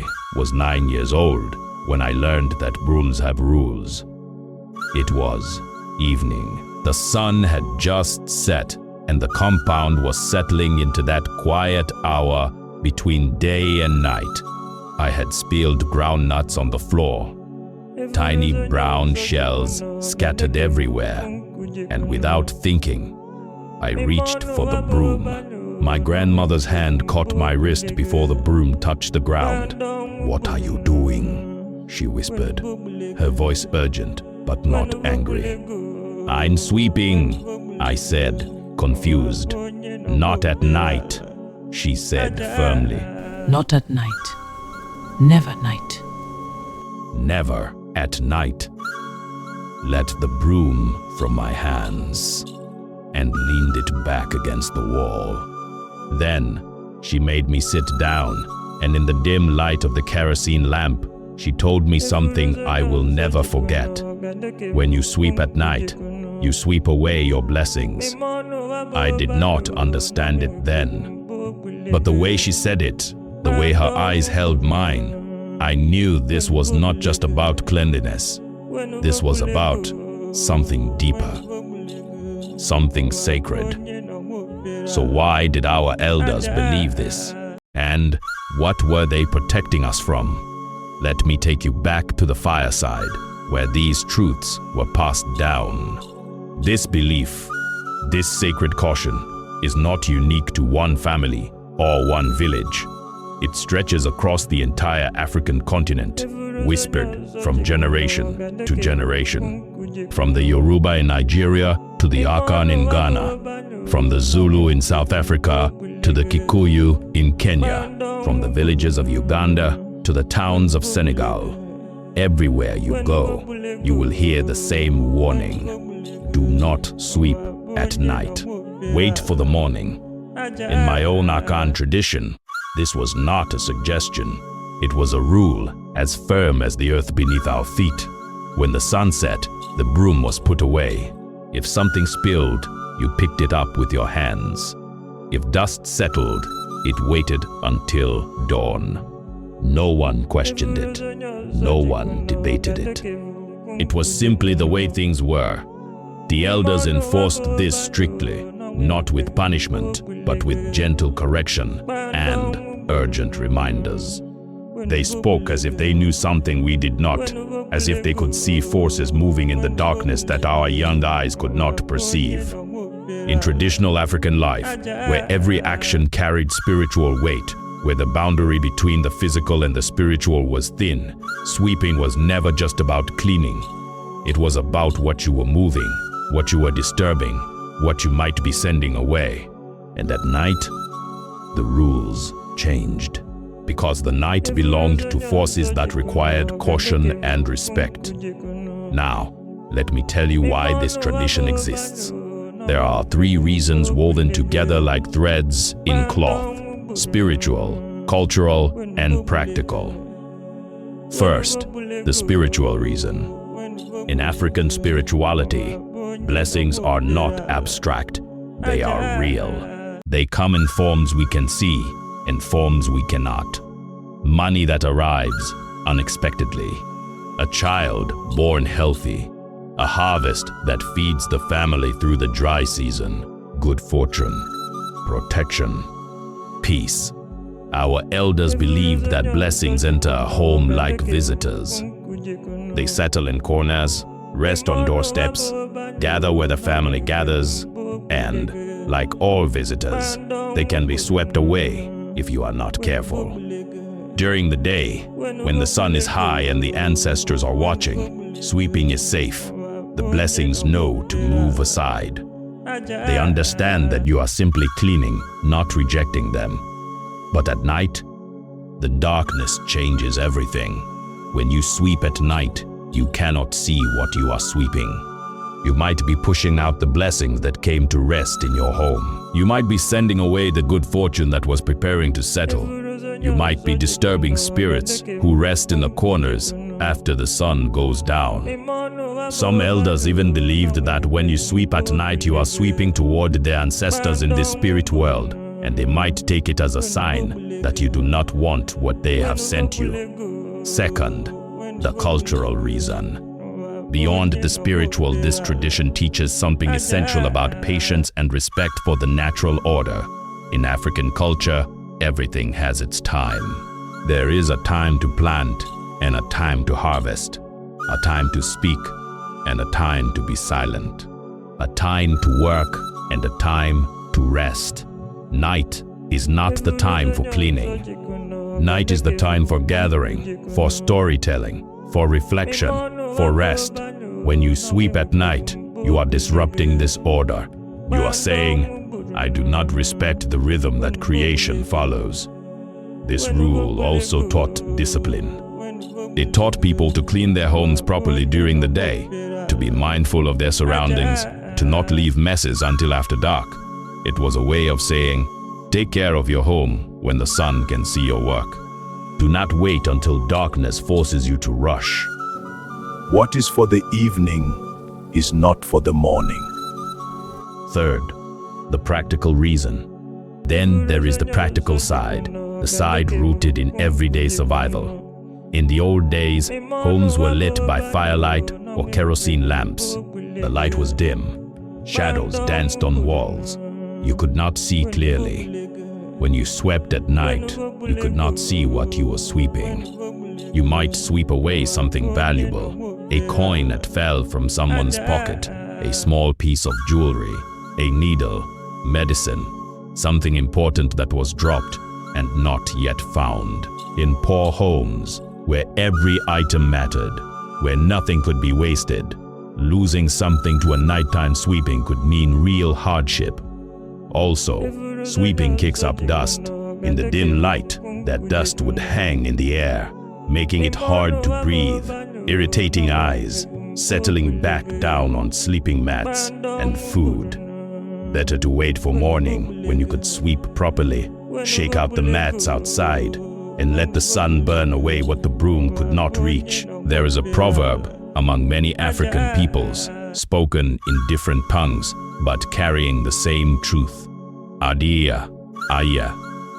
I was 9 years old when I learned that brooms have rules. It was evening. The sun had just set, and the compound was settling into that quiet hour between day and night. I had spilled groundnuts on the floor, tiny brown shells scattered everywhere, and without thinking, I reached for the broom. My grandmother's hand caught my wrist before the broom touched the ground. "What are you doing?" she whispered, her voice urgent but not angry. "I'm sweeping," I said, confused. "Not at night," she said firmly. Not at night. Never night. Never at night. Let the broom from my hands and leaned it back against the wall. Then she made me sit down, and in the dim light of the kerosene lamp, she told me something I will never forget. When you sweep at night, you sweep away your blessings. I did not understand it then, but the way she said it, the way her eyes held mine, I knew this was not just about cleanliness. This was about something deeper, something sacred. So why did our elders believe this? And what were they protecting us from? Let me take you back to the fireside, where these truths were passed down. This belief, this sacred caution, is not unique to one family or one village. It stretches across the entire African continent, whispered from generation to generation. From the Yoruba in Nigeria to the Akan in Ghana, from the Zulu in South Africa to the Kikuyu in Kenya, from the villages of Uganda to the towns of Senegal. Everywhere you go, you will hear the same warning. Do not sweep at night. Wait for the morning. In my own Akan tradition, this was not a suggestion. It was a rule as firm as the earth beneath our feet. When the sun set, the broom was put away. If something spilled, you picked it up with your hands. If dust settled, it waited until dawn. No one questioned it. No one debated it. It was simply the way things were. The elders enforced this strictly, not with punishment, but with gentle correction and urgent reminders. They spoke as if they knew something we did not, as if they could see forces moving in the darkness that our young eyes could not perceive. In traditional African life, where every action carried spiritual weight, where the boundary between the physical and the spiritual was thin, sweeping was never just about cleaning. It was about what you were moving, what you were disturbing, what you might be sending away. And at night, the rules changed, because the night belonged to forces that required caution and respect. Now, let me tell you why this tradition exists. There are 3 reasons woven together like threads in cloth: spiritual, cultural, and practical. First, the spiritual reason. In African spirituality, blessings are not abstract, they are real. They come in forms we can see and forms we cannot. Money that arrives unexpectedly, a child born healthy, a harvest that feeds the family through the dry season, good fortune, protection, peace. Our elders believed that blessings enter a home like visitors. They settle in corners, rest on doorsteps, gather where the family gathers, and, like all visitors, they can be swept away if you are not careful. During the day, when the sun is high and the ancestors are watching, sweeping is safe. The blessings know to move aside. They understand that you are simply cleaning, not rejecting them. But at night, the darkness changes everything. When you sweep at night, you cannot see what you are sweeping. You might be pushing out the blessings that came to rest in your home. You might be sending away the good fortune that was preparing to settle. You might be disturbing spirits who rest in the corners after the sun goes down. Some elders even believed that when you sweep at night, you are sweeping toward their ancestors in this spirit world, and they might take it as a sign that you do not want what they have sent you. Second, the cultural reason. Beyond the spiritual, this tradition teaches something essential about patience and respect for the natural order. In African culture, everything has its time. There is a time to plant and a time to harvest, a time to speak and a time to be silent, a time to work and a time to rest. Night is not the time for cleaning. Night is the time for gathering, for storytelling, for reflection, for rest. When you sweep at night, you are disrupting this order. You are saying, I do not respect the rhythm that creation follows. This rule also taught discipline. It taught people to clean their homes properly during the day, to be mindful of their surroundings, to not leave messes until after dark. It was a way of saying, take care of your home when the sun can see your work. Do not wait until darkness forces you to rush. What is for the evening is not for the morning. Third, the practical reason. Then there is the practical side, the side rooted in everyday survival. In the old days, homes were lit by firelight or kerosene lamps. The light was dim. Shadows danced on walls. You could not see clearly. When you swept at night, you could not see what you were sweeping. You might sweep away something valuable, a coin that fell from someone's pocket, a small piece of jewelry, a needle, medicine, something important that was dropped and not yet found. In poor homes, where every item mattered, where nothing could be wasted, losing something to a nighttime sweeping could mean real hardship. Also, sweeping kicks up dust. In the dim light, that dust would hang in the air, making it hard to breathe, irritating eyes, settling back down on sleeping mats and food. Better to wait for morning when you could sweep properly, shake out the mats outside, and let the sun burn away what the broom could not reach. There is a proverb among many African peoples, spoken in different tongues, but carrying the same truth. Adia, aya,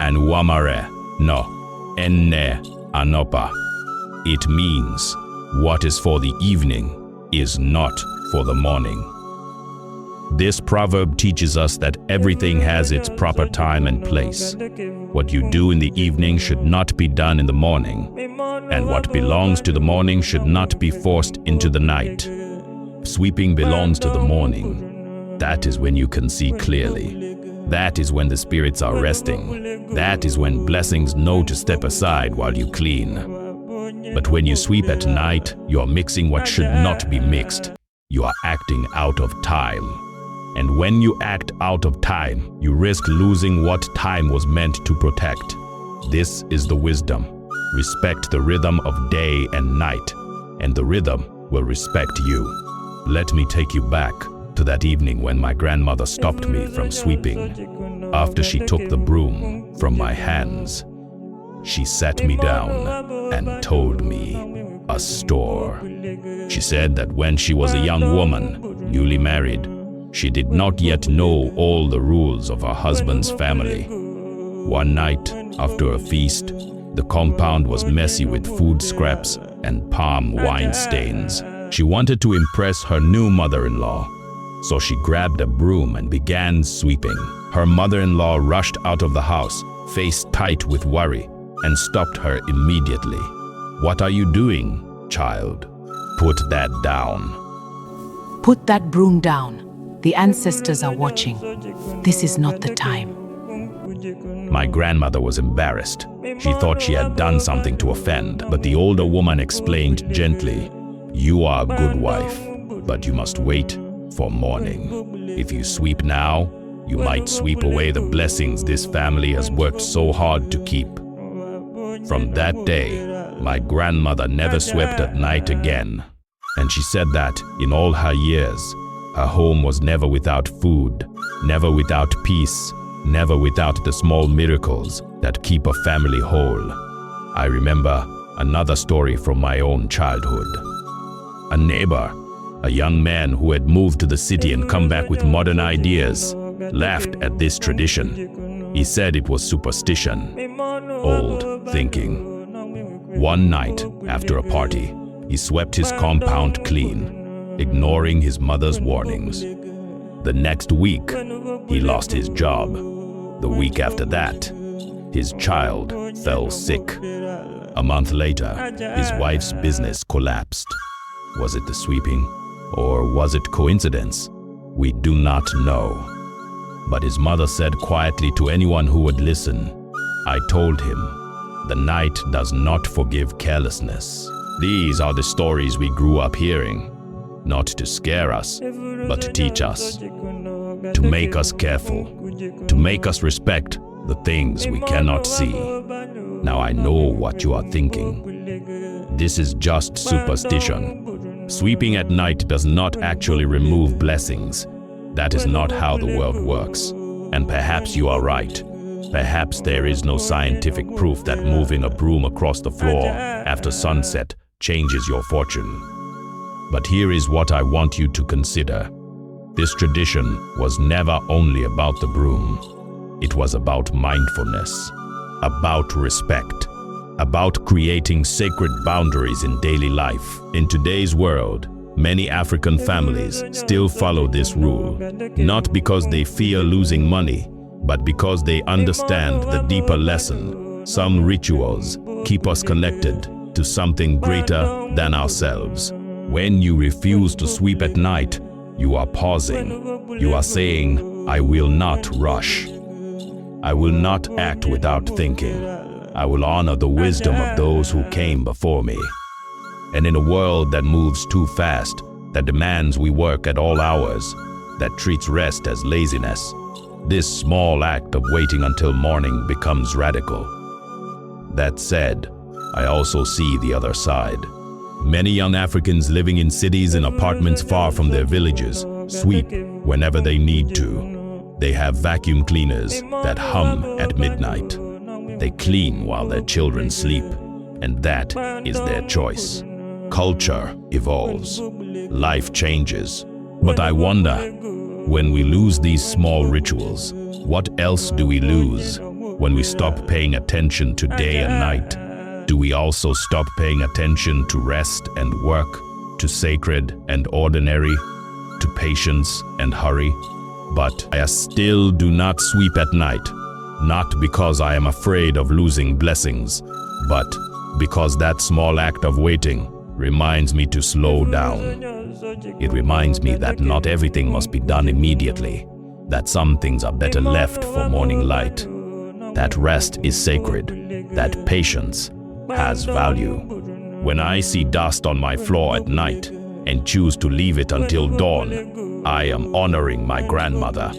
and wamare, no, enne, anopa. It means, what is for the evening is not for the morning. This proverb teaches us that everything has its proper time and place. What you do in the evening should not be done in the morning, and what belongs to the morning should not be forced into the night. Sweeping belongs to the morning. That is when you can see clearly. That is when the spirits are resting. That is when blessings know to step aside while you clean. But when you sweep at night, you are mixing what should not be mixed. You are acting out of time. And when you act out of time, you risk losing what time was meant to protect. This is the wisdom. Respect the rhythm of day and night, and the rhythm will respect you. Let me take you back to that evening when my grandmother stopped me from sweeping. After she took the broom from my hands, she sat me down and told me a story. She said that when she was a young woman, newly married, she did not yet know all the rules of her husband's family. One night, after a feast, the compound was messy with food scraps and palm wine stains. She wanted to impress her new mother-in-law, so she grabbed a broom and began sweeping. Her mother-in-law rushed out of the house, face tight with worry, and stopped her immediately. "What are you doing, child? Put that down." Put that broom down. The ancestors are watching. This is not the time. My grandmother was embarrassed. She thought she had done something to offend, but the older woman explained gently, "You are a good wife, but you must wait for morning. If you sweep now, you might sweep away the blessings this family has worked so hard to keep." From that day, my grandmother never swept at night again. And she said that in all her years, her home was never without food, never without peace, never without the small miracles that keep a family whole. I remember another story from my own childhood. A neighbor, a young man who had moved to the city and come back with modern ideas, laughed at this tradition. He said it was superstition, old thinking. One night, after a party, he swept his compound clean, ignoring his mother's warnings. The next week, he lost his job. The week after that, his child fell sick. A month later, his wife's business collapsed. Was it the sweeping, or was it coincidence? We do not know. But his mother said quietly to anyone who would listen, "I told him, the night does not forgive carelessness." These are the stories we grew up hearing, not to scare us, but to teach us, to make us careful, to make us respect the things we cannot see. Now I know what you are thinking. This is just superstition. Sweeping at night does not actually remove blessings. That is not how the world works. And perhaps you are right. Perhaps there is no scientific proof that moving a broom across the floor after sunset changes your fortune. But here is what I want you to consider. This tradition was never only about the broom. It was about mindfulness, about respect, about creating sacred boundaries in daily life. In today's world, many African families still follow this rule, not because they fear losing money, but because they understand the deeper lesson. Some rituals keep us connected to something greater than ourselves. When you refuse to sweep at night, you are pausing. You are saying, "I will not rush. I will not act without thinking. I will honor the wisdom of those who came before me." And in a world that moves too fast, that demands we work at all hours, that treats rest as laziness, this small act of waiting until morning becomes radical. That said, I also see the other side. Many young Africans living in cities and apartments far from their villages sweep whenever they need to. They have vacuum cleaners that hum at midnight. They clean while their children sleep, and that is their choice. Culture evolves. Life changes. But I wonder, when we lose these small rituals, what else do we lose? When we stop paying attention to day and night, do we also stop paying attention to rest and work, to sacred and ordinary, to patience and hurry? But I still do not sweep at night, not because I am afraid of losing blessings, but because that small act of waiting reminds me to slow down. It reminds me that not everything must be done immediately, that some things are better left for morning light, that rest is sacred, that patience has value. When I see dust on my floor at night and choose to leave it until dawn, I am honoring my grandmother.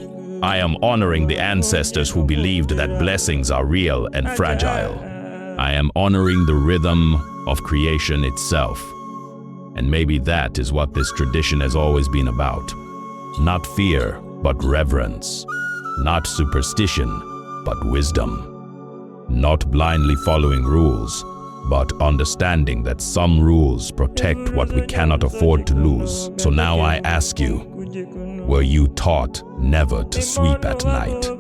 I am honoring the ancestors who believed that blessings are real and fragile. I am honoring the rhythm of creation itself. And maybe that is what this tradition has always been about. Not fear, but reverence. Not superstition, but wisdom. Not blindly following rules, but understanding that some rules protect what we cannot afford to lose. So now I ask you, were you taught never to sweep at night?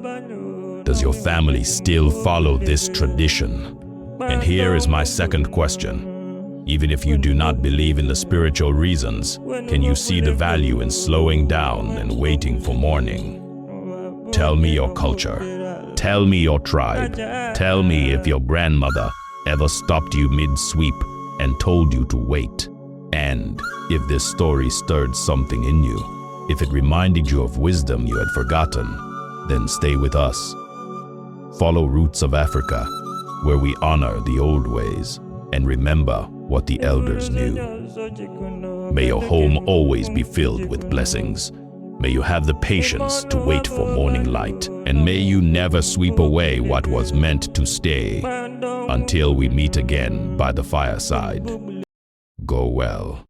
Does your family still follow this tradition? And here is my second question. Even if you do not believe in the spiritual reasons, can you see the value in slowing down and waiting for morning? Tell me your culture. Tell me your tribe. Tell me if your grandmother ever stopped you mid-sweep and told you to wait. And if this story stirred something in you, if it reminded you of wisdom you had forgotten, then stay with us. Follow Roots of Africa, where we honor the old ways and remember what the elders knew. May your home always be filled with blessings. May you have the patience to wait for morning light, and may you never sweep away what was meant to stay. Until we meet again by the fireside. Go well.